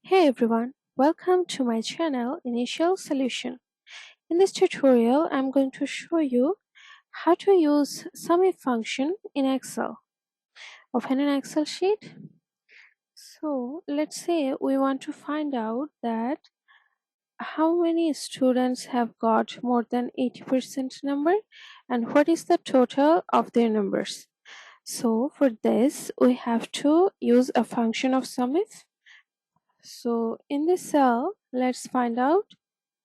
Hey everyone, welcome to my channel Initial Solution. In this tutorial, I'm going to show you how to use SUMIF function in Excel. Open an Excel sheet. So let's say we want to find out that how many students have got more than 80% number and what is the total of their numbers. So for this, we have to use a function of SUMIF. So in this cell, let's find out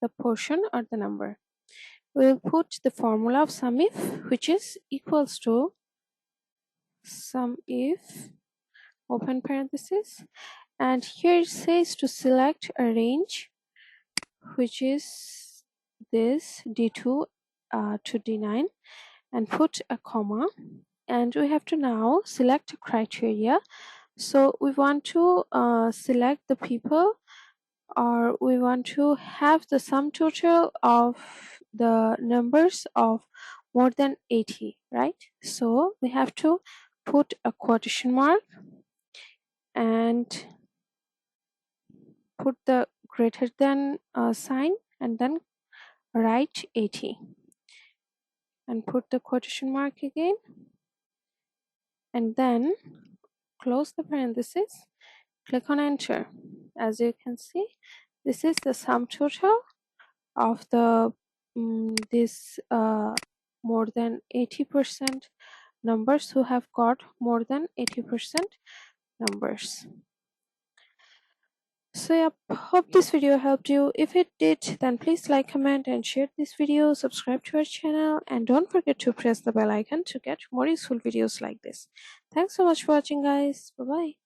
the portion or the number. We'll put the formula of SUMIF, which is equals to SUMIF, open parenthesis, and here it says to select a range, which is this D2 to D9, and put a comma, and we have to now select a criteria. So we want to select the people, or we want to have the sum total of the numbers of more than 80, right? So we have to put a quotation mark and put the greater than sign and then write 80 and put the quotation mark again and then close the parenthesis, click on enter. As you can see, this is the sum total of the this more than 80% numbers who have got more than 80% numbers. So yeah, hope this video helped you. If it did, then please like, comment and share this video, subscribe to our channel, and don't forget to press the bell icon to get more useful videos like this. Thanks so much for watching, guys. Bye bye.